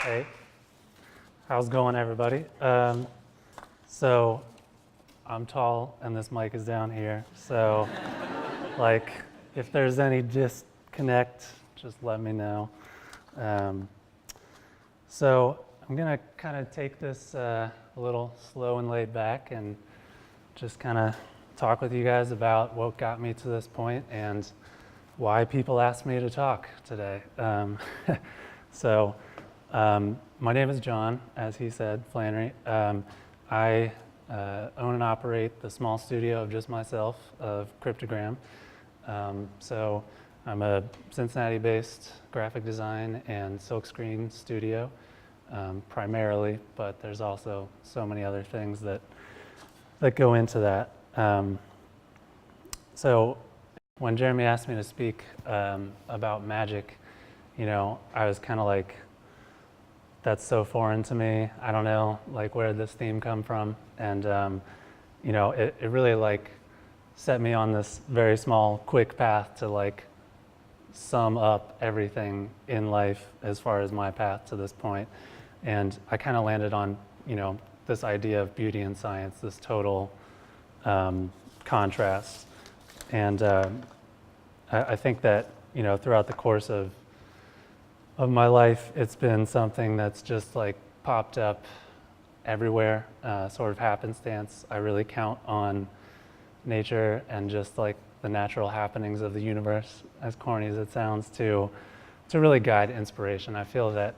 Hey, how's it going, everybody? So I'm tall and this mic is down here. So like if there's any disconnect, just let me know. So I'm gonna kind of take this a little slow and laid back and just kind of talk with you guys about what got me to this point and why people asked me to talk today. My name is Jon, as he said, Flannery. I own and operate the small studio of just myself, of Cryptogram. So I'm a Cincinnati-based graphic design and silkscreen studio, primarily, but there's also so many other things that go into that. So when Jeremy asked me to speak about magic, you know, I was kind of like, that's so foreign to me. I don't know, like, where did this theme come from? And, you know, it really, like, set me on this very small, quick path to, like, sum up everything in life as far as my path to this point. And I kind of landed on, you know, this idea of beauty and science, this total contrast. And I think that, you know, throughout the course of my life, it's been something that's just like popped up everywhere, sort of happenstance. I really count on nature and just like the natural happenings of the universe, as corny as it sounds, to really guide inspiration. I feel that,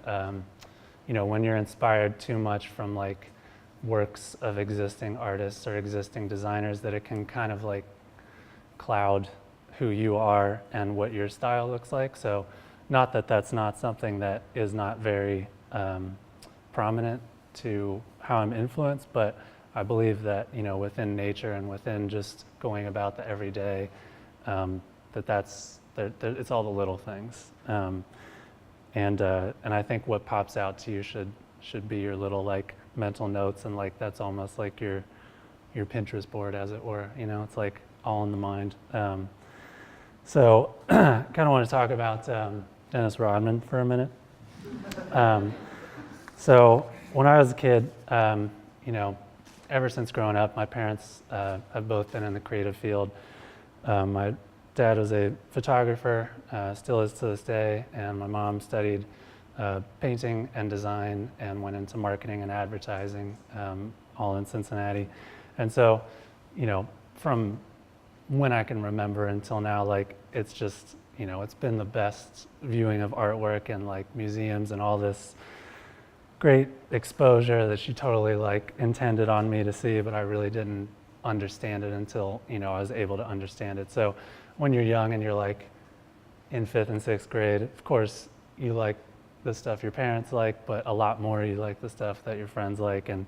you know, when you're inspired too much from like works of existing artists or existing designers, that it can kind of like cloud who you are and what your style looks like. So not that that's not something that is not very prominent to how I'm influenced, but I believe that, you know, within nature and within just going about the everyday, it's all the little things. And I think what pops out to you should be your little like mental notes, and like that's almost like your Pinterest board, as it were. You know, it's like all in the mind. So kind of want to talk about Dennis Rodman for a minute. So when I was a kid, you know, ever since growing up, my parents have both been in the creative field. My dad was a photographer, still is to this day, and my mom studied painting and design and went into marketing and advertising, all in Cincinnati. And so, you know, from when I can remember until now, like, it's just, you know, it's been the best viewing of artwork and like museums and all this great exposure that she totally like intended on me to see, but I really didn't understand it until, you know, I was able to understand it. So when you're young and you're like in 5th and 6th grade, of course you like the stuff your parents like, but a lot more you like the stuff that your friends like, and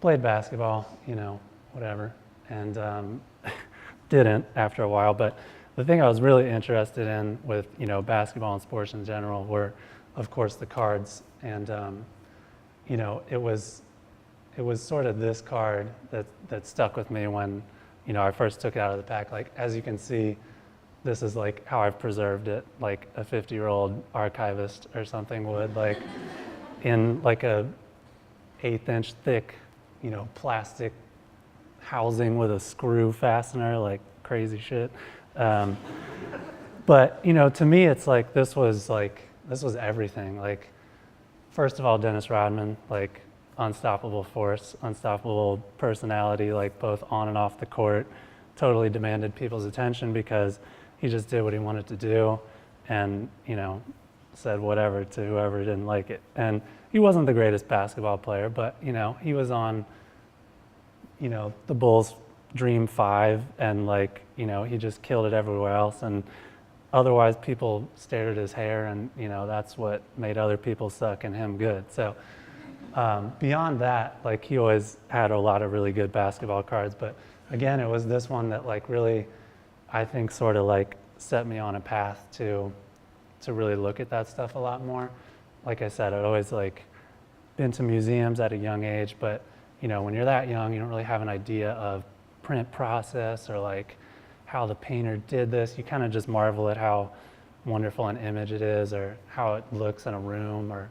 played basketball, you know, whatever, and didn't after a while. But the thing I was really interested in with, you know, basketball and sports in general were, of course, the cards. And, you know, it was sort of this card that stuck with me when, you know, I first took it out of the pack. Like, as you can see, this is like how I've preserved it, like a 50-year-old archivist or something would, like in like a 1/8-inch thick, you know, plastic housing with a screw fastener, like crazy shit. But, you know, to me, it's like, this was everything. Like, first of all, Dennis Rodman, like unstoppable force, unstoppable personality, like both on and off the court, totally demanded people's attention because he just did what he wanted to do and, you know, said whatever to whoever didn't like it. And he wasn't the greatest basketball player, but, you know, he was on, you know, the Bulls' Dream 5, and like, you know, he just killed it everywhere else. And otherwise people stared at his hair, and that's what made other people suck and him good. So beyond that, like, he always had a lot of really good basketball cards, but again, it was this one that like really, I think, sort of like set me on a path to really look at that stuff a lot more. Like I said, I'd always like been to museums at a young age, but when you're that young, you don't really have an idea of print process or like how the painter did this. You kind of just marvel at how wonderful an image it is, or how it looks in a room, or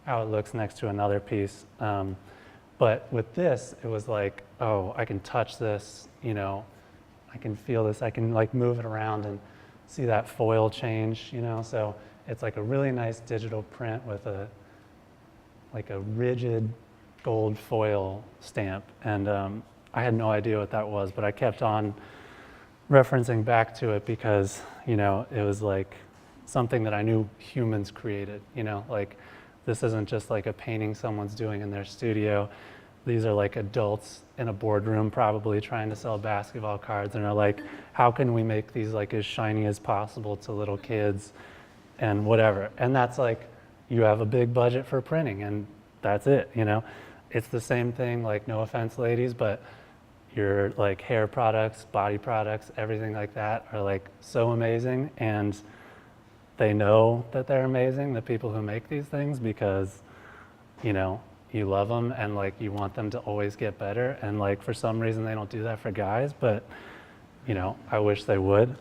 how it looks next to another piece. But with this, it was like, oh, I can touch this, I can feel this, I can like move it around and see that foil change, so it's like a really nice digital print with a rigid gold foil stamp. And I had no idea what that was, but I kept on referencing back to it because, it was like something that I knew humans created, like this isn't just like a painting someone's doing in their studio. These are like adults in a boardroom probably trying to sell basketball cards, and are like, how can we make these like as shiny as possible to little kids and whatever. And that's like, you have a big budget for printing and that's it, It's the same thing, like, no offense ladies, but your like hair products, body products, everything like that are like so amazing, and they know that they're amazing, the people who make these things, because you love them and like you want them to always get better. And like for some reason they don't do that for guys, but I wish they would.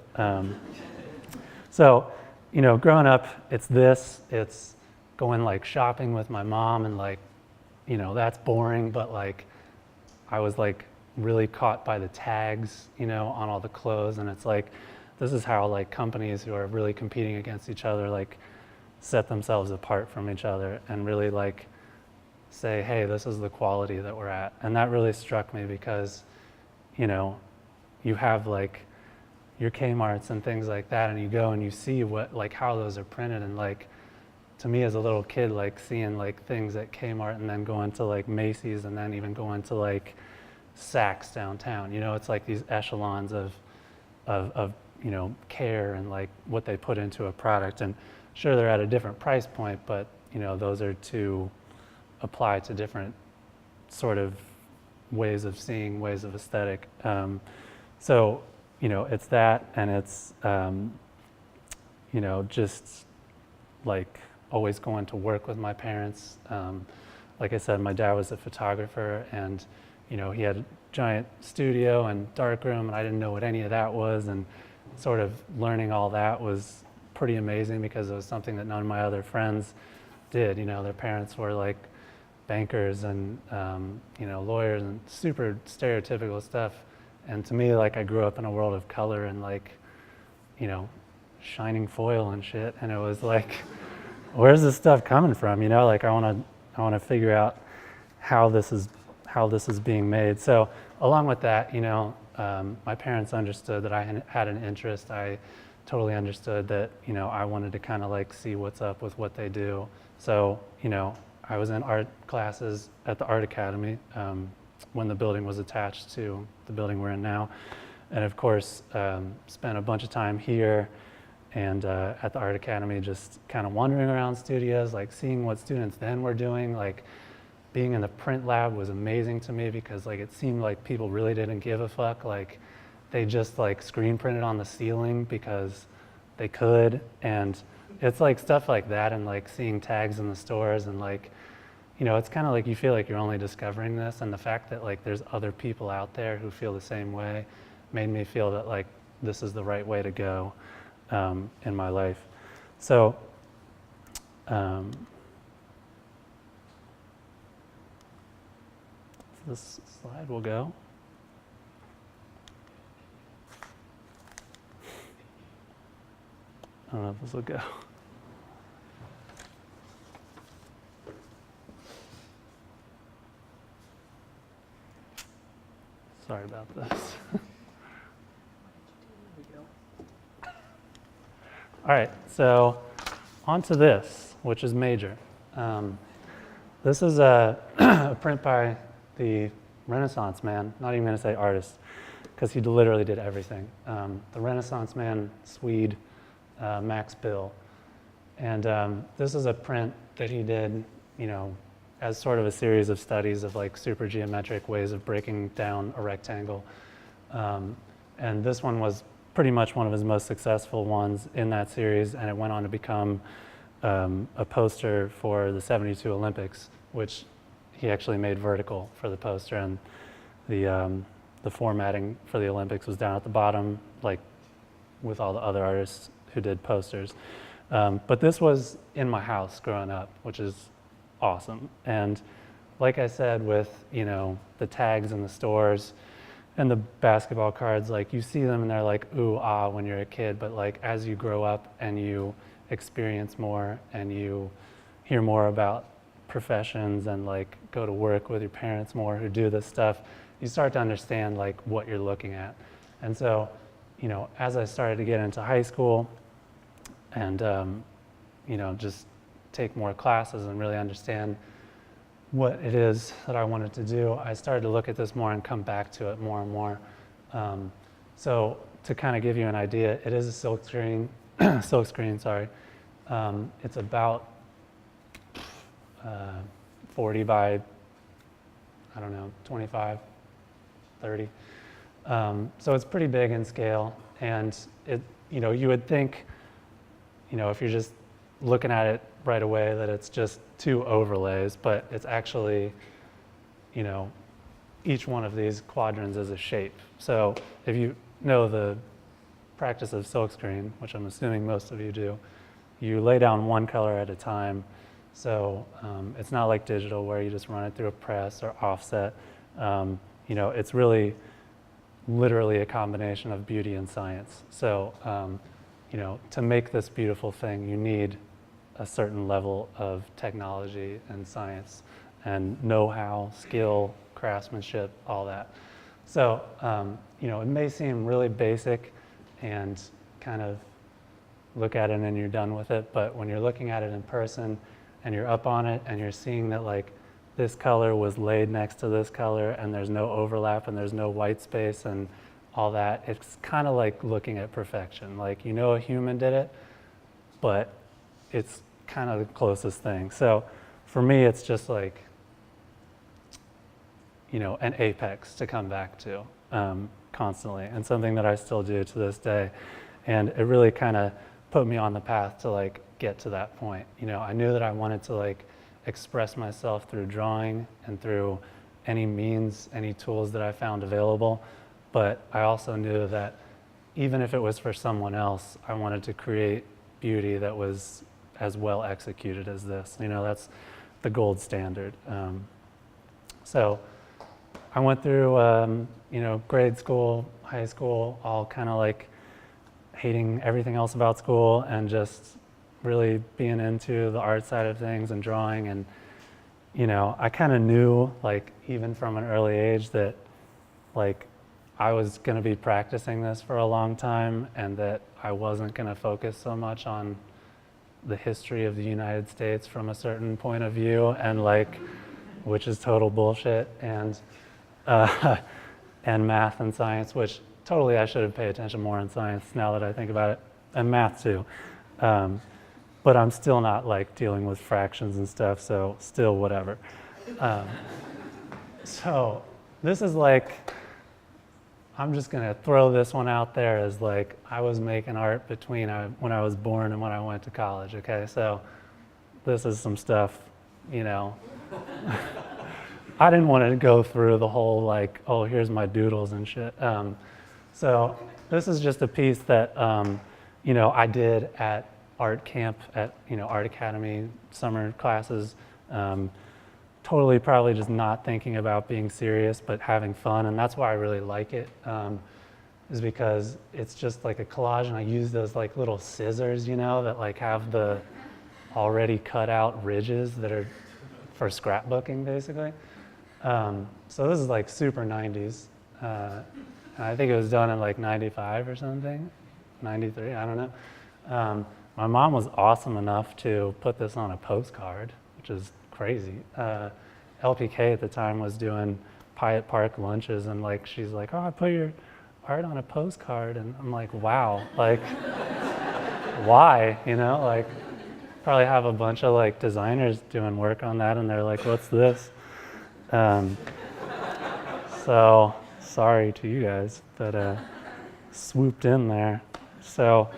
So growing up, it's going like shopping with my mom, and like that's boring, but like I was like really caught by the tags on all the clothes. And it's like, this is how like companies who are really competing against each other like set themselves apart from each other and really like say, hey, this is the quality that we're at. And that really struck me because you have like your Kmarts and things like that, and you go and you see what like how those are printed. And like, to me as a little kid, like seeing like things at Kmart and then going to like Macy's and then even going to like Saks downtown, it's like these echelons of care and like what they put into a product. And sure, they're at a different price point, but those are to apply to different sort of ways of seeing, ways of aesthetic. So it's that, and it's just like always going to work with my parents. Like I said, my dad was a photographer, and he had a giant studio and darkroom, and I didn't know what any of that was, and sort of learning all that was pretty amazing because it was something that none of my other friends did. Their parents were like bankers and lawyers and super stereotypical stuff. And to me, like, I grew up in a world of color and like shining foil and shit, and it was like, where's this stuff coming from? Like, I want to figure out how this is being made. So along with that, my parents understood that I had an interest. I totally understood that I wanted to kind of like see what's up with what they do. So I was in art classes at the Art Academy when the building was attached to the building we're in now, and of course spent a bunch of time here and at the Art Academy, just kind of wandering around studios, like seeing what students then were doing. Like, being in the print lab was amazing to me because like it seemed like people really didn't give a fuck. Like, they just like screen printed on the ceiling because they could. And it's like stuff like that, and like seeing tags in the stores, and like it's kind of like you feel like you're only discovering this, and the fact that like there's other people out there who feel the same way made me feel that like this is the right way to go in my life. So this slide will go. I don't know if this will go. Sorry about this. All right, so on to this, which is major. This is a print by the Renaissance man, not even going to say artist, because he literally did everything. The Renaissance man, Swede, Max Bill. And this is a print that he did, as sort of a series of studies of like super geometric ways of breaking down a rectangle. And this one was pretty much one of his most successful ones in that series, and it went on to become a poster for the '72 Olympics, which he actually made vertical for the poster, and the formatting for the Olympics was down at the bottom, like with all the other artists who did posters. But this was in my house growing up, which is awesome. And like I said, with the tags in the stores and the basketball cards, like you see them and they're like ooh ah when you're a kid, but like as you grow up and you experience more and you hear more about professions and like go to work with your parents more who do this stuff, you start to understand like what you're looking at. And so, as I started to get into high school and just take more classes and really understand what it is that I wanted to do, I started to look at this more and come back to it more and more. So to kind of give you an idea, it is a silk screen, sorry. It's about 40 by, 25, 30. So it's pretty big in scale, and it, you would think, if you're just looking at it right away that it's just 2 overlays, but it's actually, each one of these quadrants is a shape. So if you know the practice of silkscreen, which I'm assuming most of you do, you lay down one color at a time. So it's not like digital where you just run it through a press or offset. It's really literally a combination of beauty and science. So, to make this beautiful thing, you need a certain level of technology and science and know-how, skill, craftsmanship, all that. So, it may seem really basic and kind of look at it and you're done with it, but when you're looking at it in person and you're up on it and you're seeing that like this color was laid next to this color and there's no overlap and there's no white space and all that, it's kind of like looking at perfection. Like, a human did it, but it's kind of the closest thing. So for me, it's just like, an apex to come back to constantly, and something that I still do to this day. And it really kind of put me on the path to like get to that point. I knew that I wanted to like express myself through drawing and through any means, any tools that I found available. But I also knew that even if it was for someone else, I wanted to create beauty that was as well executed as this. That's the gold standard. So I went through, grade school, high school, all kind of like hating everything else about school and just really being into the art side of things and drawing. And, I kind of knew, like, even from an early age that, like, I was going to be practicing this for a long time and that I wasn't going to focus so much on the history of the United States from a certain point of view, and like, which is total bullshit, and math and science, which totally I should have paid attention more in science now that I think about it, and math too. But I'm still not like dealing with fractions and stuff, so still whatever. So this is like, I'm just gonna throw this one out there as like, I was making art between when I was born and when I went to college, okay? So this is some stuff, I didn't want to go through the whole like, oh, here's my doodles and shit. So this is just a piece that, I did at art camp at, Art Academy summer classes. Totally probably just not thinking about being serious, but having fun. And that's why I really like it, is because it's just like a collage, and I use those like little scissors, that like have the already cut out ridges that are for scrapbooking basically. So this is like super 90s. I think it was done in like 95 or something, 93, I don't know. My mom was awesome enough to put this on a postcard, which is crazy. LPK at the time was doing Pyatt Park lunches, and like she's like, oh, I put your art on a postcard, and I'm like, wow, like why, like probably have a bunch of like designers doing work on that and they're like, what's this? So sorry to you guys that swooped in there. So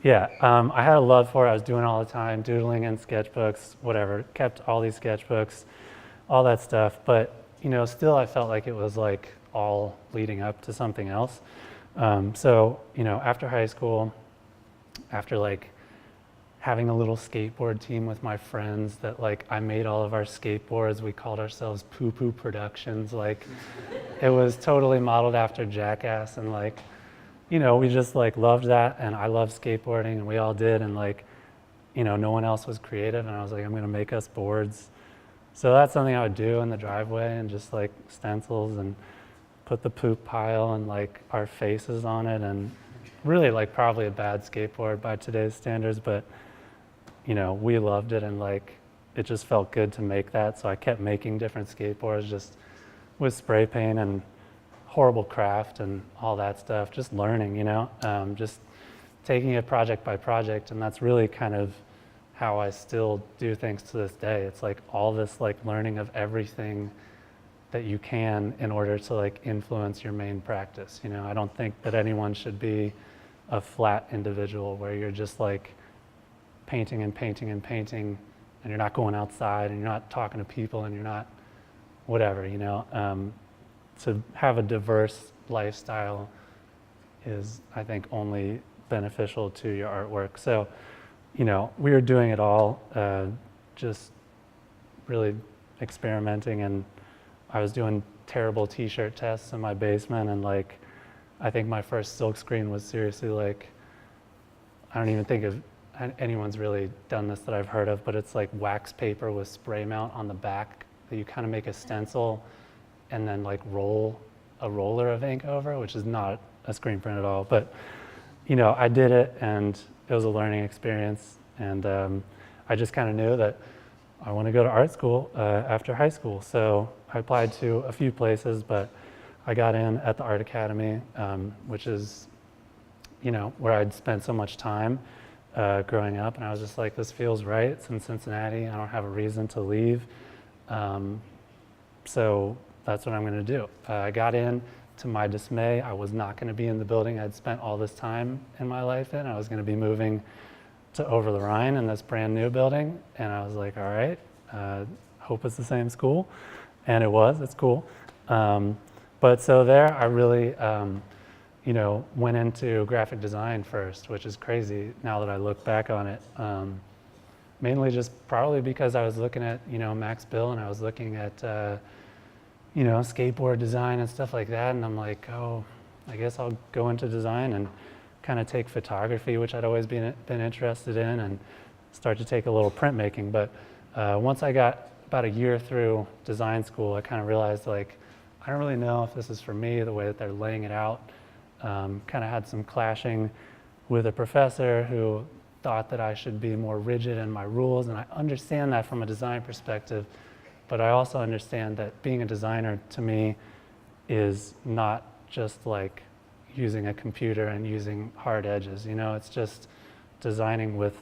yeah, I had a love for it. I was doing it all the time, doodling in sketchbooks, whatever, kept all these sketchbooks, all that stuff. But, still I felt like it was like all leading up to something else. So, after high school, after like having a little skateboard team with my friends that like I made all of our skateboards, we called ourselves Poo Poo Productions. Like it was totally modeled after Jackass, and like, we just like loved that, and I loved skateboarding, and we all did, and like, no one else was creative, and I was like, I'm gonna make us boards. So that's something I would do in the driveway, and just like stencils and put the poop pile and like our faces on it, and really like probably a bad skateboard by today's standards, but we loved it, and like it just felt good to make that. So I kept making different skateboards just with spray paint and horrible craft and all that stuff, just learning, just taking it project by project. And that's really kind of how I still do things to this day. It's like all this like learning of everything that you can in order to like influence your main practice. I don't think that anyone should be a flat individual where you're just like painting and painting and painting, and you're not going outside, and you're not talking to people, and you're not whatever, to have a diverse lifestyle is, I think, only beneficial to your artwork. So, we were doing it all, just really experimenting, and I was doing terrible t-shirt tests in my basement, and like, I think my first silkscreen was seriously like, I don't even think of anyone's really done this that I've heard of, but it's like wax paper with spray mount on the back that you kind of make a stencil and then like roll a roller of ink over, which is not a screen print at all. But, I did it, and it was a learning experience. And I just kind of knew that I want to go to art school after high school. So I applied to a few places, but I got in at the Art Academy, which is, where I'd spent so much time growing up. And I was just like, this feels right. It's in Cincinnati. I don't have a reason to leave. So that's what I'm going to do. I got in. To my dismay, I was not going to be in the building I'd spent all this time in my life in. I was going to be moving to over the Rhine in this brand new building. And I was like, all right, hope it's the same school. And it was, it's cool. But so there I really, went into graphic design first, which is crazy now that I look back on it. Mainly just probably because I was looking at, Max Bill, and I was looking at, skateboard design and stuff like that. And I'm like, oh, I guess I'll go into design and kind of take photography, which I'd always been interested in, and start to take a little printmaking. But once I got about a year through design school, I kind of realized like, I don't really know if this is for me, the way that they're laying it out. Kind of had some clashing with a professor who thought that I should be more rigid in my rules, and I understand that from a design perspective. But I also understand that being a designer to me is not just like using a computer and using hard edges. It's just designing with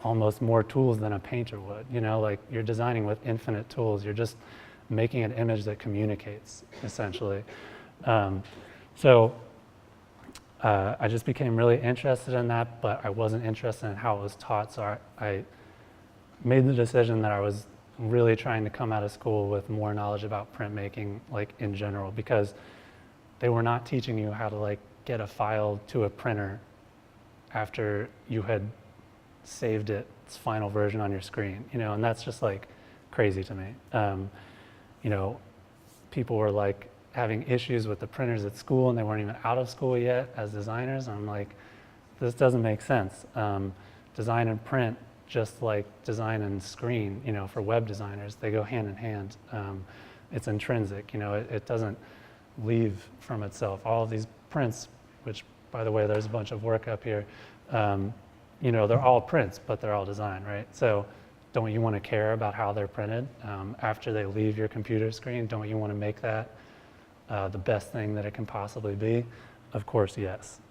almost more tools than a painter would. Like you're designing with infinite tools. You're just making an image that communicates, essentially. So I just became really interested in that, but I wasn't interested in how it was taught. So I made the decision that I was really trying to come out of school with more knowledge about printmaking, like in general, because they were not teaching you how to like get a file to a printer after you had saved its final version on your screen, and that's just like crazy to me. People were like having issues with the printers at school, and they weren't even out of school yet as designers. And I'm like, this doesn't make sense. Design and print, just like design and screen, for web designers, they go hand in hand. It's intrinsic, it doesn't leave from itself. All of these prints, which by the way, there's a bunch of work up here, they're all prints, but they're all design, right? So don't you want to care about how they're printed after they leave your computer screen? Don't you want to make that the best thing that it can possibly be? Of course, yes.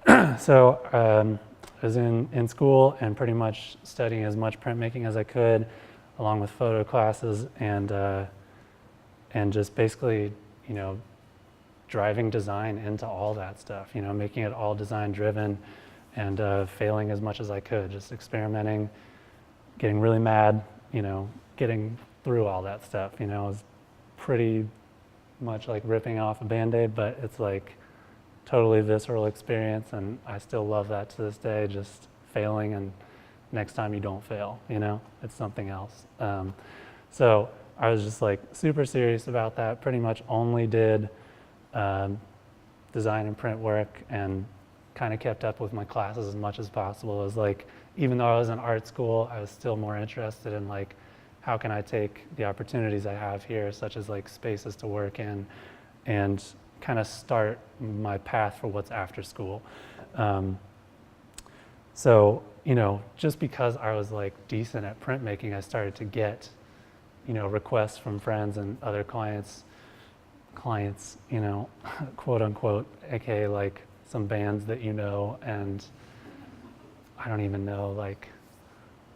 So I was in school and pretty much studying as much printmaking as I could, along with photo classes, and just basically, you know, driving design into all that stuff, you know, making it all design driven, and failing as much as I could, just experimenting, getting really mad, you know, getting through all that stuff, you know. It was pretty much like ripping off a Band-Aid, but it's like totally visceral experience, and I still love that to this day, just failing, and next time you don't fail, you know, it's something else. So I was just like super serious about that, pretty much only did design and print work, and kind of kept up with my classes as much as possible. It was like, even though I was in art school, I was still more interested in like, how can I take the opportunities I have here, such as like spaces to work in, and kind of start my path for what's after school. So, you know, just because I was like decent at printmaking, I started to get, you know, requests from friends and other clients, you know, quote unquote, aka like some bands that you know, and I don't even know, like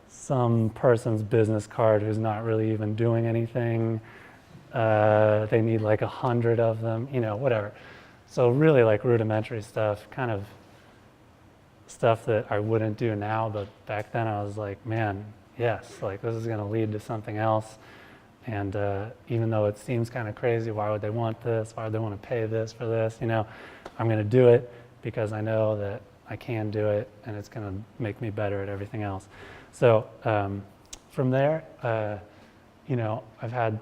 some person's business card who's not really even doing anything. They need like 100 of them, you know, whatever. So really like rudimentary stuff, kind of stuff that I wouldn't do now, but back then I was like, man, yes, like this is gonna lead to something else. And even though it seems kind of crazy, why would they want this? Why would they want to pay this for this? You know, I'm gonna do it because I know that I can do it, and it's gonna make me better at everything else. So from there, you know, I've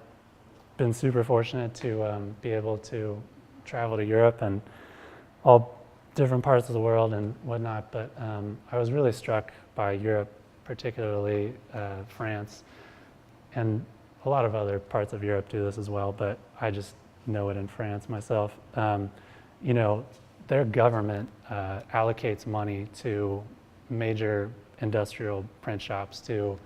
been super fortunate to be able to travel to Europe and all different parts of the world and whatnot, but I was really struck by Europe, particularly France, and a lot of other parts of Europe do this as well, but I just know it in France myself. You know, their government allocates money to major industrial print shops to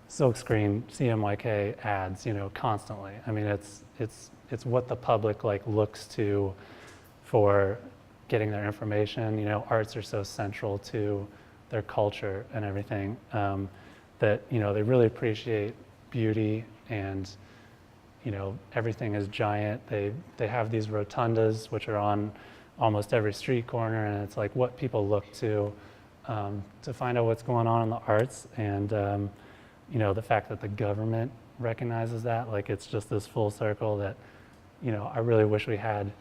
silkscreen CMYK ads, you know, constantly. I mean, it's what the public like looks to for getting their information. You know, arts are so central to their culture and everything, that, you know, they really appreciate beauty, and, you know, everything is giant. They have these rotundas which are on almost every street corner, and it's like what people look to find out what's going on in the arts. And you know, the fact that the government recognizes that, like, it's just this full circle that, you know, I really wish we had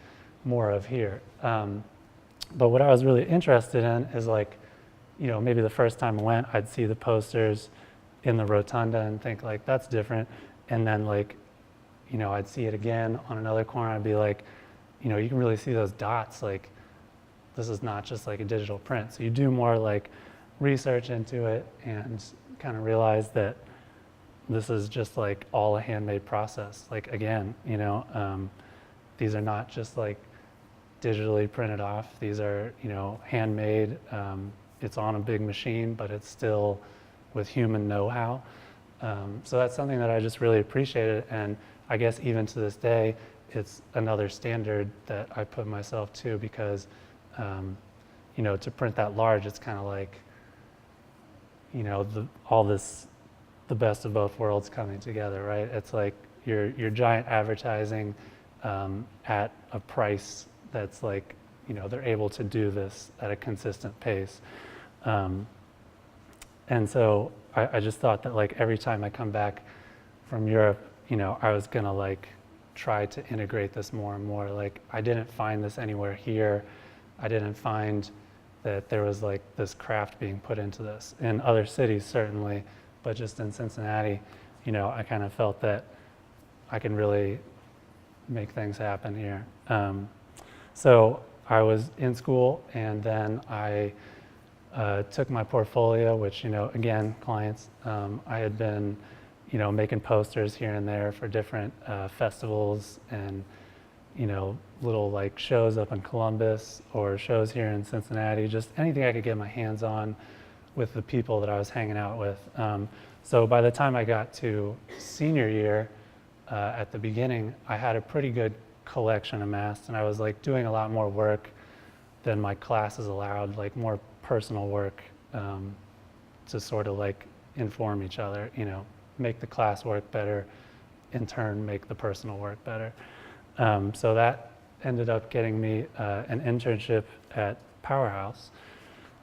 more of here. But what I was really interested in is, like, you know, maybe the first time I went, I'd see the posters in the rotunda and think like, that's different. And then, like, you know, I'd see it again on another corner. I'd be like, you know, you can really see those dots. Like, this is not just like a digital print. So you do more like research into it and kind of realize that this is just like all a handmade process. Like, again, you know, these are not just like digitally printed off. These are, you know, handmade. It's on a big machine, but it's still with human know-how. So that's something that I just really appreciated. And I guess even to this day, it's another standard that I put myself to, because, you know, to print that large, it's kind of like, you know, the best of both worlds coming together, right? It's like your giant advertising at a price that's like, you know, they're able to do this at a consistent pace. And so I just thought that, like, every time I come back from Europe, you know, I was gonna like try to integrate this more and more. Like, I didn't find this anywhere here. I didn't find that there was like this craft being put into this in other cities, certainly, but just in Cincinnati, you know, I kind of felt that I can really make things happen here. So I was in school, and then I took my portfolio, which, you know, again, clients, I had been, you know, making posters here and there for different festivals and, you know, little like shows up in Columbus or shows here in Cincinnati, just anything I could get my hands on with the people that I was hanging out with. So by the time I got to senior year, at the beginning, I had a pretty good collection amassed, and I was like doing a lot more work then my classes allowed like more personal work to sort of like inform each other, you know, make the class work better, in turn make the personal work better. So that ended up getting me an internship at Powerhouse,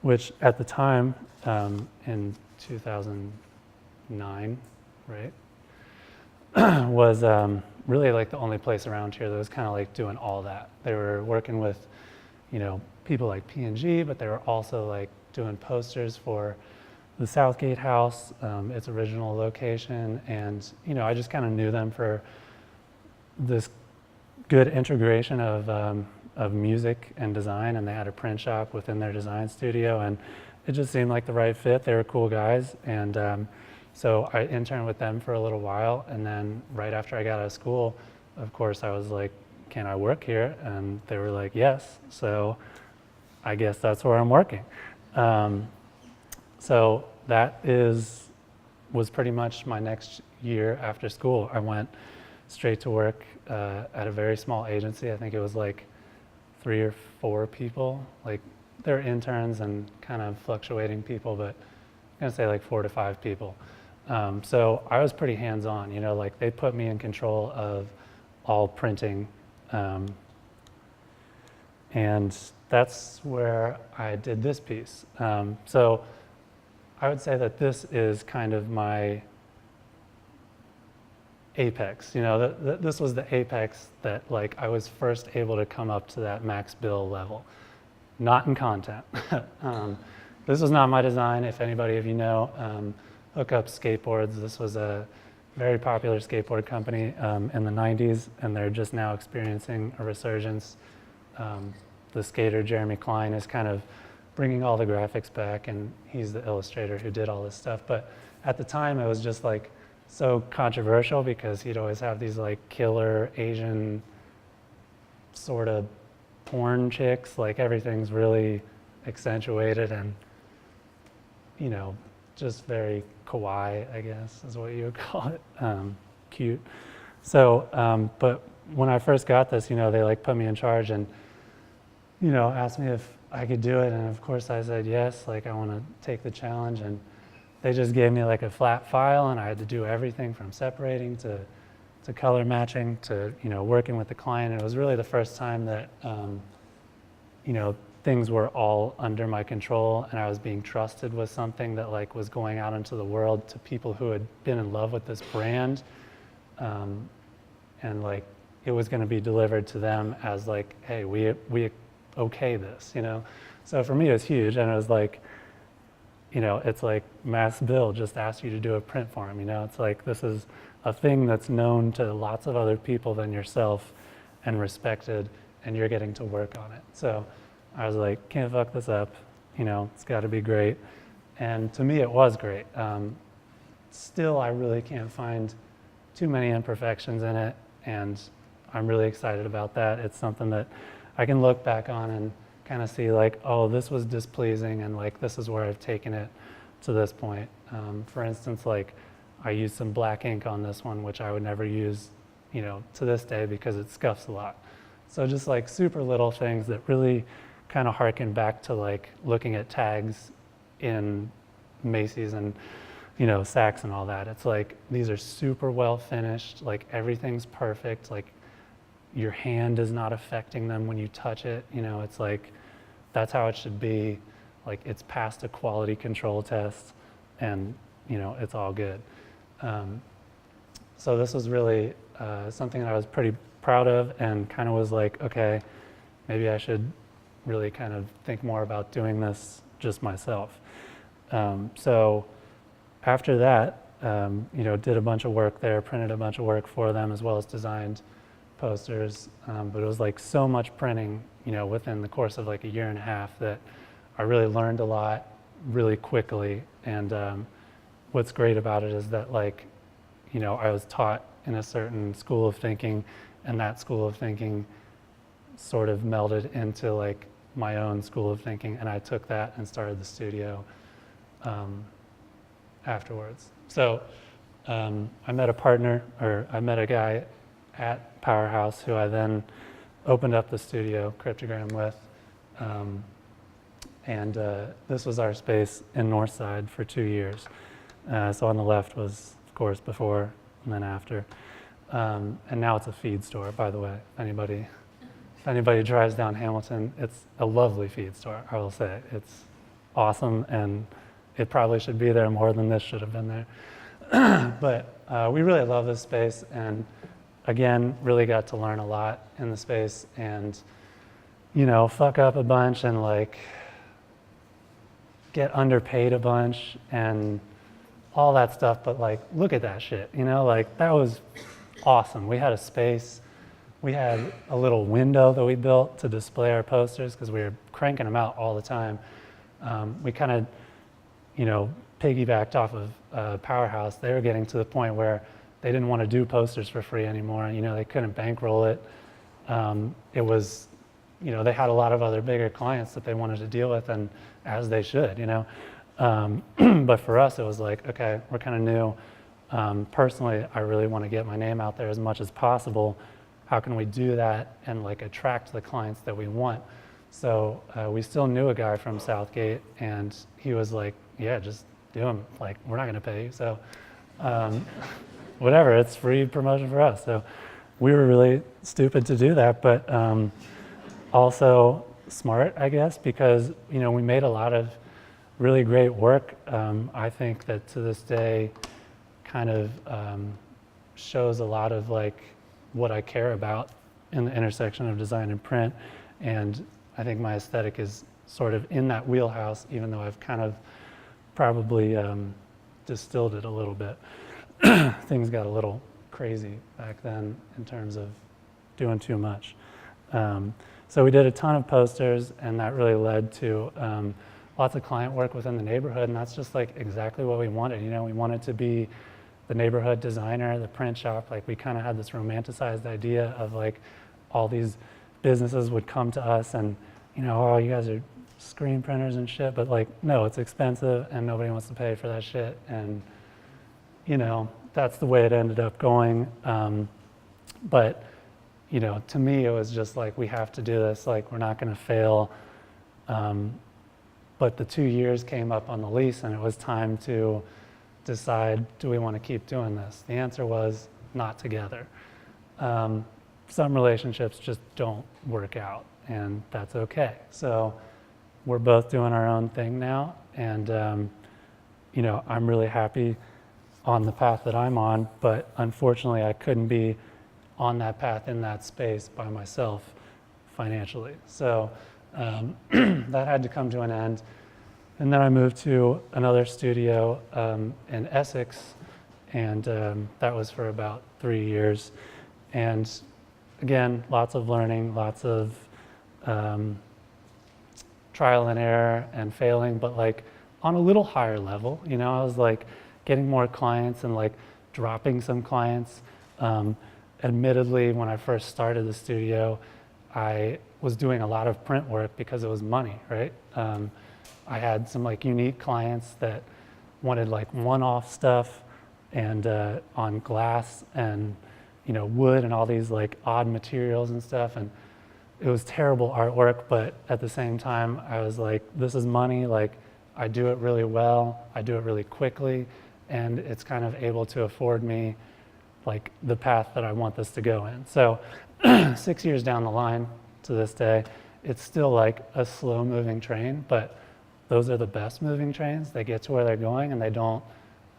which at the time, in 2009, right, was really like the only place around here that was kind of like doing all that. They were working with, you know, people like P&G, but they were also like doing posters for the Southgate House, its original location, and you know, I just kind of knew them for this good integration of music and design, and they had a print shop within their design studio, and it just seemed like the right fit. They were cool guys, and so I interned with them for a little while, and then right after I got out of school, of course, I was like, can I work here? And they were like, yes. So I guess that's where I'm working. So that was pretty much my next year after school. I went straight to work at a very small agency. I think it was like 3 or 4 people. Like they're interns and kind of fluctuating people, but I'm gonna say like 4 to 5 people. So I was pretty hands-on, you know, like they put me in control of all printing. And that's where I did this piece. So I would say that this is kind of my apex. You know, this was the apex that like I was first able to come up to that max bill level, not in content. This was not my design. If anybody of you know, Hook Up Skateboards, this was a very popular skateboard company in the 90s, and they're just now experiencing a resurgence. The skater Jeremy Klein is kind of bringing all the graphics back, and he's the illustrator who did all this stuff. But at the time, it was just like so controversial because he'd always have these like killer Asian sort of porn chicks, like everything's really accentuated and, you know, just very kawaii, I guess is what you would call it, cute. So, but when I first got this, you know, they like put me in charge and, you know, asked me if I could do it, and of course I said yes, like I want to take the challenge, and they just gave me like a flat file, and I had to do everything from separating to color matching to, you know, working with the client. And it was really the first time that, you know, things were all under my control, and I was being trusted with something that like was going out into the world to people who had been in love with this brand, and like it was going to be delivered to them as like, hey, we okay this, you know. So for me it was huge, and it was like, you know, it's like Mass Bill just asked you to do a print for him, you know. It's like this is a thing that's known to lots of other people than yourself and respected, and you're getting to work on it. So I was like, can't fuck this up, you know, it's got to be great. And to me it was great. Still, I really can't find too many imperfections in it, and I'm really excited about that. It's something that I can look back on and kind of see like, oh, this was displeasing, and like this is where I've taken it to this point. For instance, like I used some black ink on this one, which I would never use, you know, to this day because it scuffs a lot. So just like super little things that really kind of harken back to like looking at tags in Macy's and, you know, Saks and all that. It's like these are super well finished, like everything's perfect, like your hand is not affecting them when you touch it, you know. It's like that's how it should be. Like it's passed a quality control test, and you know, it's all good. So this was really something that I was pretty proud of, and kind of was like, okay, maybe I should really kind of think more about doing this just myself. So after that, you know, did a bunch of work there, printed a bunch of work for them, as well as designed posters, but it was like so much printing, you know, within the course of like a year and a half that I really learned a lot really quickly. And what's great about it is that, like, you know, I was taught in a certain school of thinking, and that school of thinking sort of melded into like my own school of thinking, and I took that and started the studio afterwards. So I met a guy at Powerhouse who I then opened up the studio, Cryptogram, with. And this was our space in Northside for 2 years. So on the left was, of course, before and then after. And now it's a feed store, by the way. If anybody drives down Hamilton, it's a lovely feed store, I will say. It's awesome, and it probably should be there more than this should have been there. But we really love this space, and again, really got to learn a lot in the space, and fuck up a bunch and like get underpaid a bunch and all that stuff. But like, look at that shit, like that was awesome. We had a space, we had a little window that we built to display our posters because we were cranking them out all the time. We kind of, piggybacked off of Powerhouse. They were getting to the point where they didn't want to do posters for free anymore. They couldn't bankroll it. It was, they had a lot of other bigger clients that they wanted to deal with, and as they should, But for us, it was like, okay, we're kind of new. Personally, I really want to get my name out there as much as possible. How can we do that and like attract the clients that we want? So we still knew a guy from Southgate, and he was like, yeah, just do them. Like, we're not going to pay you. So whatever, it's free promotion for us. So we were really stupid to do that, but also smart, I guess, because, we made a lot of really great work. I think that to this day kind of shows a lot of like what I care about in the intersection of design and print. And I think my aesthetic is sort of in that wheelhouse, even though I've kind of probably distilled it a little bit. Things got a little crazy back then in terms of doing too much. So we did a ton of posters, and that really led to lots of client work within the neighborhood, and that's just like exactly what we wanted. We wanted to be the neighborhood designer, the print shop. Like, we kind of had this romanticized idea of like all these businesses would come to us and, oh, you guys are screen printers and shit, but like, no, it's expensive and nobody wants to pay for that shit. And, that's the way it ended up going. But, to me, it was just like, we have to do this. Like, we're not going to fail. But the 2 years came up on the lease, and it was time to decide, do we want to keep doing this? The answer was not together. Some relationships just don't work out, and that's okay. So we're both doing our own thing now, and I'm really happy on the path that I'm on, but unfortunately I couldn't be on that path in that space by myself financially. So that had to come to an end. And then I moved to another studio in Essex, and that was for about 3 years. And again, lots of learning, lots of trial and error and failing, but like on a little higher level. I was like getting more clients and like dropping some clients. Admittedly, when I first started the studio, I was doing a lot of print work because it was money, right? I had some like unique clients that wanted like one-off stuff and on glass and wood and all these like odd materials and stuff, and it was terrible artwork. But at the same time, I was like, this is money. Like, I do it really well, I do it really quickly, and it's kind of able to afford me like the path that I want this to go in. So 6 years down the line to this day, it's still like a slow moving train, but those are the best moving trains. They get to where they're going and they don't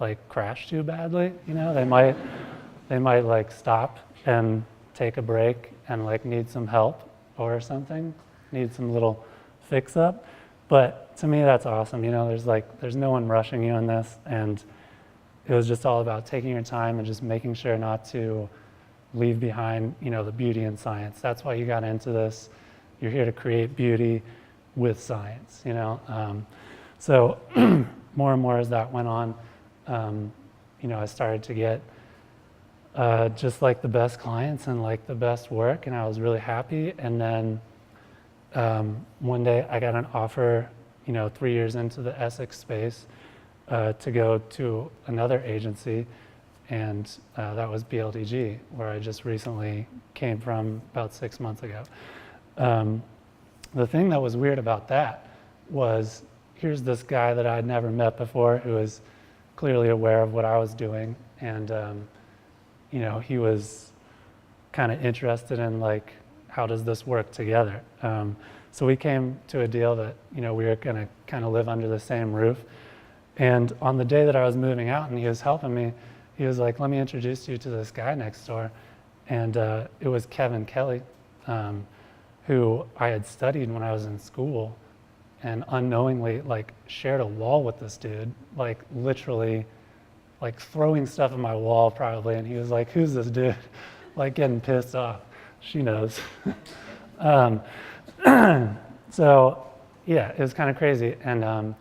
like crash too badly. They might like stop and take a break and like need some help or something, need some little fix up. But to me, that's awesome. There's no one rushing you in this, and it was just all about taking your time and just making sure not to leave behind, the beauty and science. That's why you got into this. You're here to create beauty with science, So more and more as that went on, I started to get just like the best clients and like the best work, and I was really happy. And then one day I got an offer, 3 years into the Essex space, to go to another agency, and that was BLDG, where I just recently came from about 6 months ago. The thing that was weird about that was here's this guy that I'd never met before who was clearly aware of what I was doing, and he was kind of interested in like, how does this work together? So we came to a deal that we were going to kind of live under the same roof. And on the day that I was moving out and he was helping me, he was like, let me introduce you to this guy next door. And it was Kevin Kelly, who I had studied when I was in school, and unknowingly like shared a wall with this dude, like literally like throwing stuff at my wall probably. And he was like, who's this dude? Like getting pissed off. She knows. So yeah, it was kind of crazy. And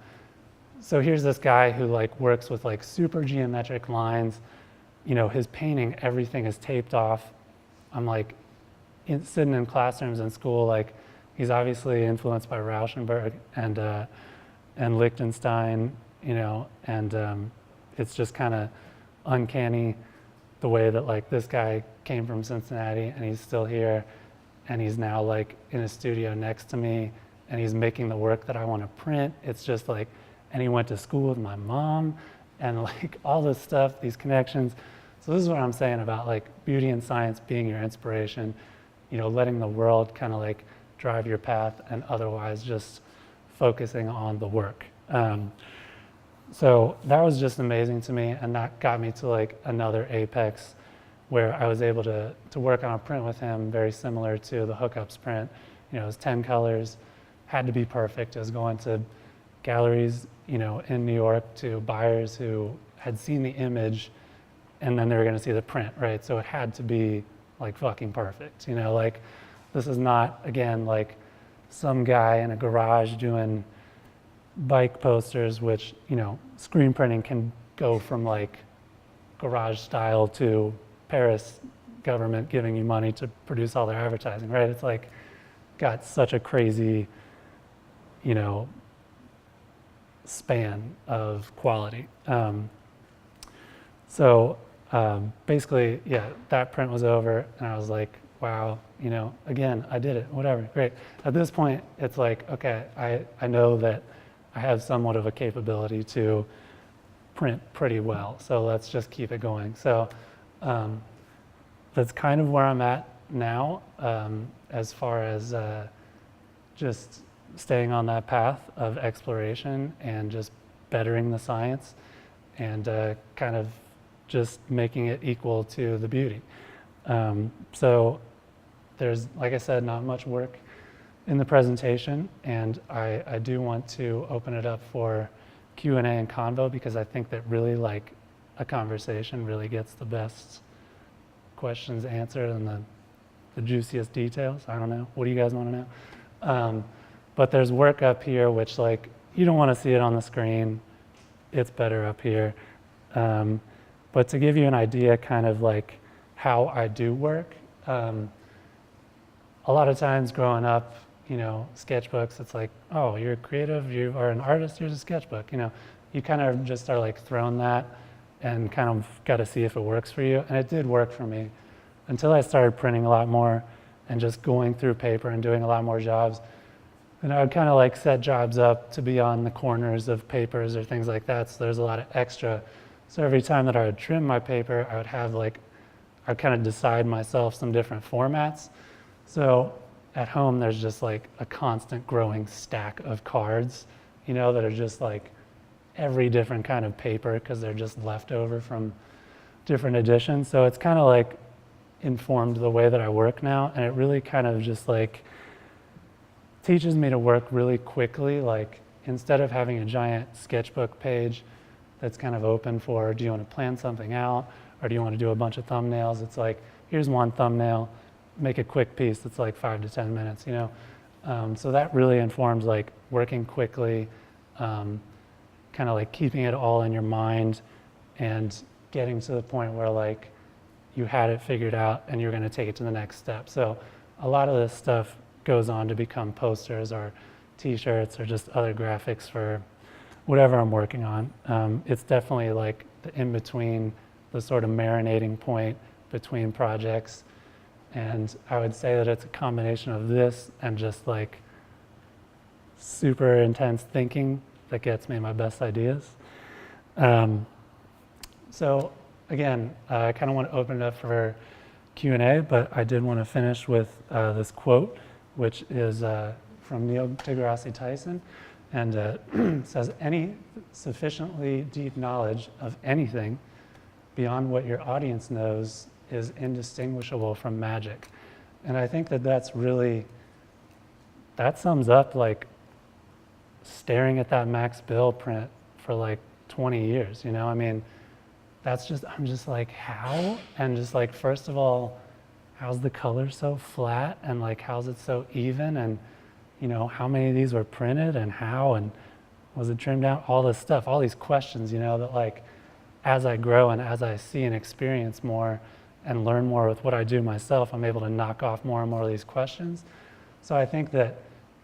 so here's this guy who like works with like super geometric lines. His painting, everything is taped off. I'm like sitting in classrooms in school, like he's obviously influenced by Rauschenberg and Lichtenstein, and it's just kind of uncanny the way that like this guy came from Cincinnati and he's still here, and he's now like in a studio next to me, and he's making the work that I want to print. It's just like, and he went to school with my mom, and like all this stuff, these connections. So this is what I'm saying about like beauty and science being your inspiration, letting the world kind of like drive your path, and otherwise just focusing on the work. So that was just amazing to me, and that got me to like another apex where I was able to work on a print with him very similar to the Hookups print. It was 10 colors, had to be perfect. It was going to galleries, in New York, to buyers who had seen the image and then they were going to see the print, right? So it had to be like fucking perfect, like this is not, again, like some guy in a garage doing bike posters, which, screen printing can go from like garage style to Paris government giving you money to produce all their advertising, right? It's like got such a crazy, span of quality. So basically, yeah, that print was over, and I was like, wow, again, I did it, whatever, great. At this point, it's like, okay, I know that I have somewhat of a capability to print pretty well, so let's just keep it going. So that's kind of where I'm at now, as far as just staying on that path of exploration and just bettering the science, and kind of just making it equal to the beauty. So there's, like I said, not much work in the presentation, and I do want to open it up for Q&A and convo, because I think that really like a conversation really gets the best questions answered and the juiciest details. I don't know. What do you guys want to know? But there's work up here, which like you don't want to see it on the screen. It's better up here. But to give you an idea kind of like how I do work, a lot of times growing up, sketchbooks, it's like, oh, you're creative, you are an artist, here's a sketchbook. You kind of just are like thrown that and kind of got to see if it works for you. And it did work for me until I started printing a lot more and just going through paper and doing a lot more jobs. And I would kind of like set jobs up to be on the corners of papers or things like that. So there's a lot of extra. So every time that I would trim my paper, I would have like, I'd kind of decide myself some different formats. So at home, there's just like a constant growing stack of cards, that are just like every different kind of paper, because they're just left over from different editions. So it's kind of like informed the way that I work now. And it really kind of just like teaches me to work really quickly. Like instead of having a giant sketchbook page that's kind of open for, do you want to plan something out, or do you want to do a bunch of thumbnails? It's like, here's one thumbnail, make a quick piece that's like 5 to 10 minutes, So that really informs like working quickly, kind of like keeping it all in your mind and getting to the point where like you had it figured out and you're going to take it to the next step. So a lot of this stuff goes on to become posters or t-shirts or just other graphics for whatever I'm working on. It's definitely like the in-between, the sort of marinating point between projects. And I would say that it's a combination of this and just like super intense thinking that gets me my best ideas. So again, I kind of want to open it up for Q&A, but I did want to finish with this quote, which is from Neil deGrasse Tyson, and says, "Any sufficiently deep knowledge of anything beyond what your audience knows is indistinguishable from magic." And I think that that sums up like staring at that Max Bill print for like 20 years, you know? I mean, I'm just like, how? And just like, first of all, how's the color so flat? And like, how's it so even? And, you know, how many of these were printed and how? And was it trimmed out? All this stuff, all these questions, you know, that like, as I grow and as I see and experience more and learn more with what I do myself, I'm able to knock off more and more of these questions. So I think that,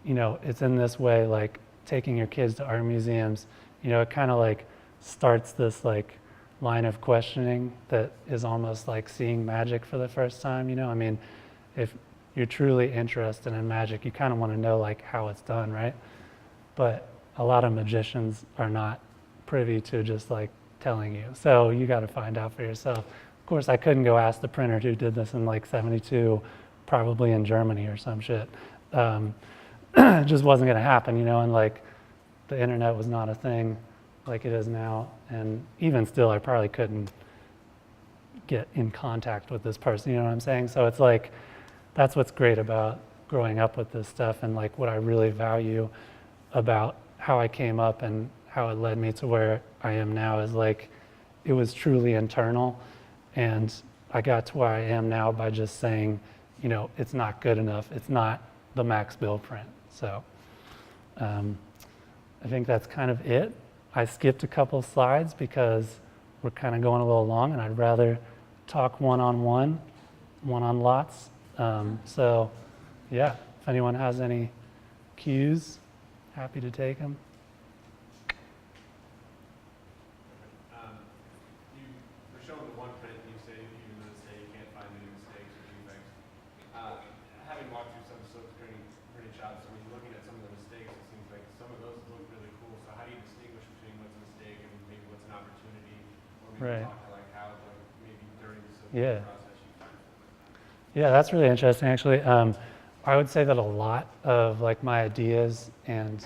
you know, it's in this way, like taking your kids to art museums, you know, it kind of like starts this like line of questioning that is almost like seeing magic for the first time, you know? I mean, if you're truly interested in magic, you kind of want to know like how it's done, right? But a lot of magicians are not privy to just like telling you. So you got to find out for yourself. Of course, I couldn't go ask the printer who did this in like 72, probably in Germany or some shit. It just wasn't going to happen, you know, and like the internet was not a thing like it is now. And even still, I probably couldn't get in contact with this person, you know what I'm saying? So it's like, that's what's great about growing up with this stuff, and like what I really value about how I came up and how it led me to where I am now is like, it was truly internal. And I got to where I am now by just saying, you know, it's not good enough. It's not the Max Bill print. So I think that's kind of it. I skipped a couple slides because we're kind of going a little long, and I'd rather talk one-on-one, one-on-lots. So yeah, if anyone has any cues, happy to take them. You were showing the one print, you say even to this day you can't find any mistakes or defects. Having walked through some silk screen printing shops, I mean, looking at some of the mistakes, it seems like some of those look really cool. So how do you distinguish between what's a mistake and maybe what's an opportunity, or maybe talk to like how, like maybe during the silk process you find something like that? Yeah, that's really interesting, actually. I would say that a lot of like my ideas and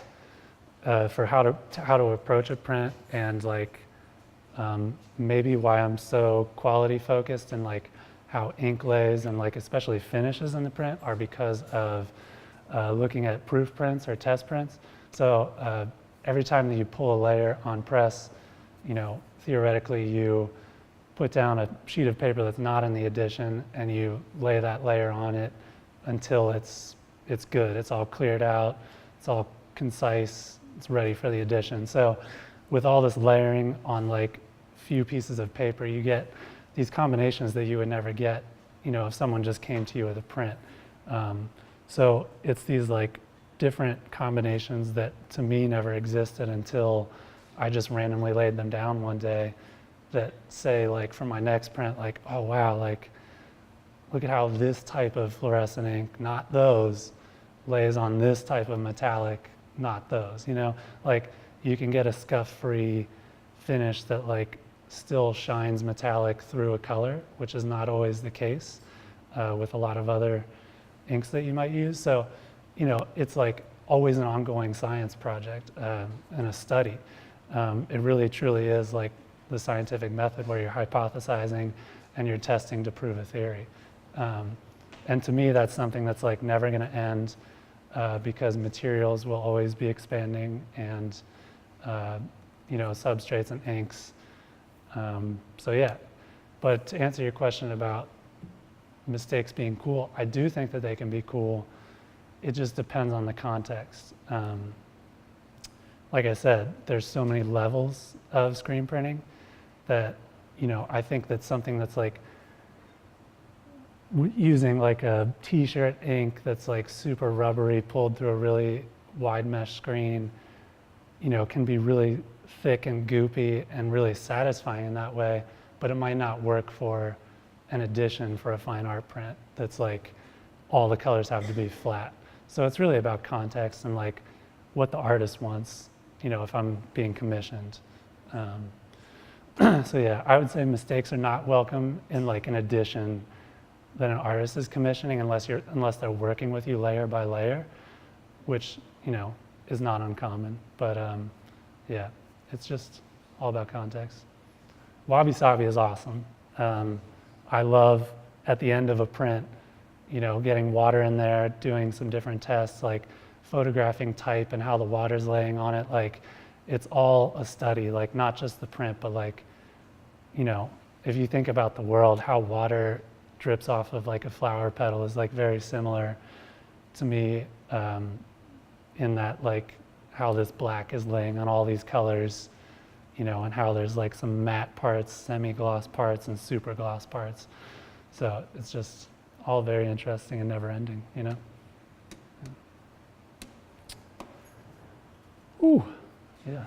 for how to approach a print, and like maybe why I'm so quality focused and like how ink lays and like especially finishes in the print are because of looking at proof prints or test prints. So every time that you pull a layer on press, you know, theoretically you put down a sheet of paper that's not in the edition and you lay that layer on it until it's good. It's all cleared out, it's all concise, it's ready for the edition. So with all this layering on like few pieces of paper, you get these combinations that you would never get, you know, if someone just came to you with a print. So it's these like different combinations that to me never existed until I just randomly laid them down one day, that say like for my next print, like, oh wow, like look at how this type of fluorescent ink, not those, lays on this type of metallic, not those, you know? Like you can get a scuff-free finish that like still shines metallic through a color, which is not always the case with a lot of other inks that you might use. So, you know, it's like always an ongoing science project and a study. It really truly is like the scientific method where you're hypothesizing and you're testing to prove a theory. And to me, that's something that's like never going to end because materials will always be expanding, and you know, substrates and inks. So yeah, but to answer your question about mistakes being cool, I do think that they can be cool. It just depends on the context. Like I said, there's so many levels of screen printing that, you know, I think that something that's like using like a t-shirt ink that's like super rubbery pulled through a really wide mesh screen, you know, can be really thick and goopy and really satisfying in that way, but it might not work for an edition for a fine art print that's like all the colors have to be flat. So it's really about context and like what the artist wants, if I'm being commissioned. So yeah, I would say mistakes are not welcome in like an edition that an artist is commissioning unless they're working with you layer by layer, which is not uncommon. But yeah, it's just all about context. Wabi Sabi is awesome. I love at the end of a print, getting water in there, doing some different tests, like photographing type and how the water's laying on it. Like, it's all a study, like not just the print, but like, if you think about the world, how water drips off of like a flower petal is like very similar to me, in that like how this black is laying on all these colors, and how there's like some matte parts, semi-gloss parts, and super gloss parts. So it's just all very interesting and never ending, Ooh, yeah. Can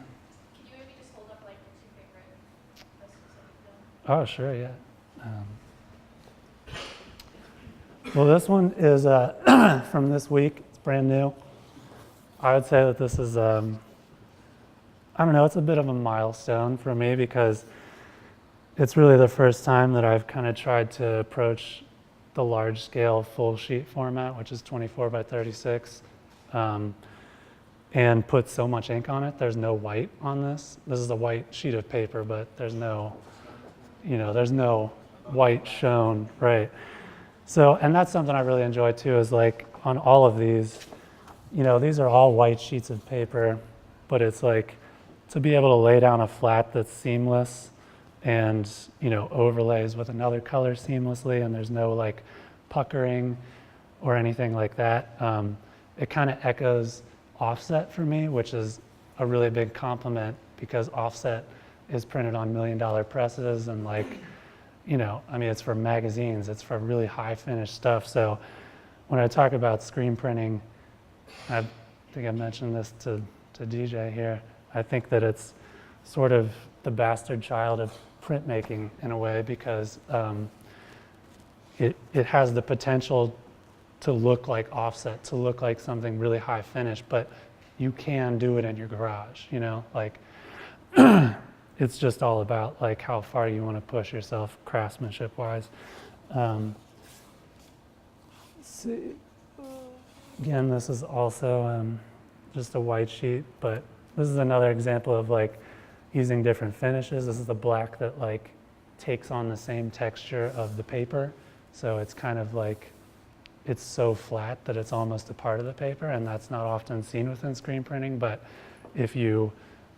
you maybe just hold up like your two favorite, a specific film? Oh, sure, yeah. Well, this one is from this week. It's brand new. I would say that this is, I don't know, it's a bit of a milestone for me because it's really the first time that I've kind of tried to approach the large scale full sheet format, which is 24 by 36, and put so much ink on it. There's no white on this. This is a white sheet of paper, but there's no, there's no white shown, right? So, and that's something I really enjoy too, is like on all of these, these are all white sheets of paper, but it's like to be able to lay down a flat that's seamless and, overlays with another color seamlessly, and there's no like puckering or anything like that. It kind of echoes offset for me, which is a really big compliment because offset is printed on $1 million presses and like, it's for magazines, it's for really high finished stuff. So when I talk about screen printing, I think I mentioned this to DJ here, I think that it's sort of the bastard child of printmaking in a way because it has the potential to look like offset, to look like something really high finish, but you can do it in your garage, like it's just all about like how far you want to push yourself craftsmanship wise. See. Again, this is also just a white sheet, but this is another example of like using different finishes. This is the black that like takes on the same texture of the paper. So it's kind of like, it's so flat that it's almost a part of the paper, and that's not often seen within screen printing. But if you,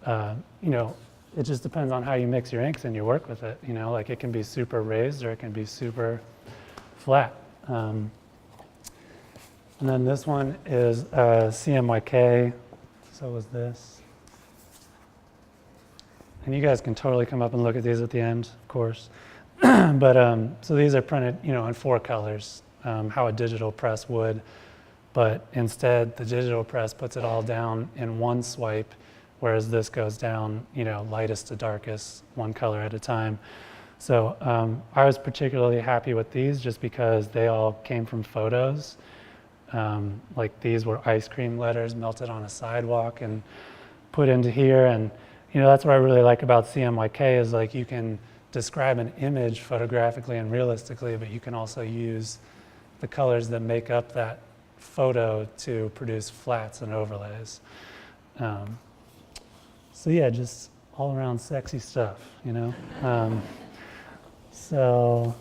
it just depends on how you mix your inks and you work with it. Like it can be super raised or it can be super flat. And then this one is CMYK, so was this. And you guys can totally come up and look at these at the end, of course. But so these are printed, in 4 colors, how a digital press would. But instead, the digital press puts it all down in one swipe, whereas this goes down, lightest to darkest, 1 color at a time. So I was particularly happy with these just because they all came from photos. Like these were ice cream letters melted on a sidewalk and put into here. And, that's what I really like about CMYK is like you can describe an image photographically and realistically, but you can also use the colors that make up that photo to produce flats and overlays. So yeah, just all around sexy stuff, So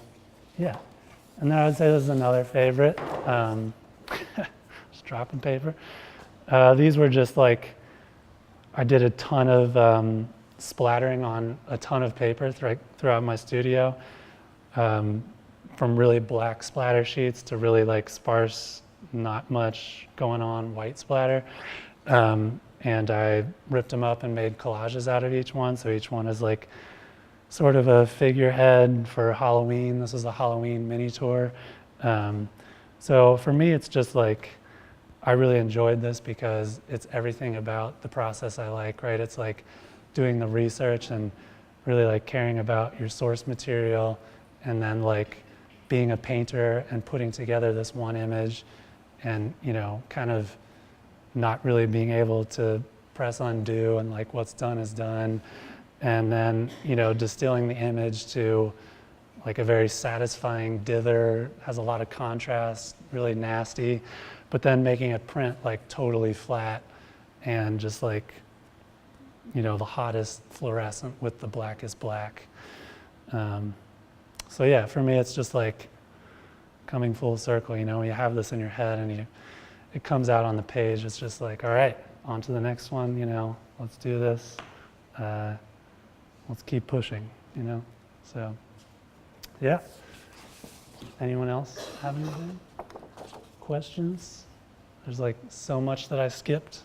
yeah, and then I would say this is another favorite. Just dropping paper. These were just like, I did a ton of splattering on a ton of paper throughout my studio, from really black splatter sheets to really like sparse, not much going on white splatter. And I ripped them up and made collages out of each one. So each one is like sort of a figurehead for Halloween. This is a Halloween mini tour. So for me, it's just like, I really enjoyed this because it's everything about the process I like, right? It's like doing the research and really like caring about your source material, and then like being a painter and putting together this one image and, kind of not really being able to press undo and like what's done is done. And then, distilling the image to like a very satisfying dither, has a lot of contrast, really nasty, but then making it print like totally flat and just like, the hottest fluorescent with the blackest black. So yeah, for me, it's just like coming full circle, you have this in your head and it comes out on the page. It's just like, all right, on to the next one, let's do this. Let's keep pushing, So, yeah. Anyone else have anything? Questions? There's like so much that I skipped.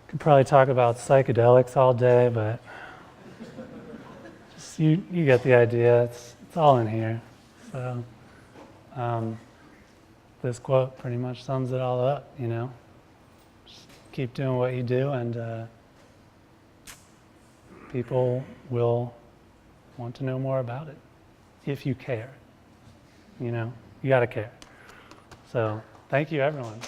Could probably talk about psychedelics all day, but just you get the idea. It's all in here. So this quote pretty much sums it all up, Just keep doing what you do, and people will want to know more about it if you care. You got to care. So thank you, everyone.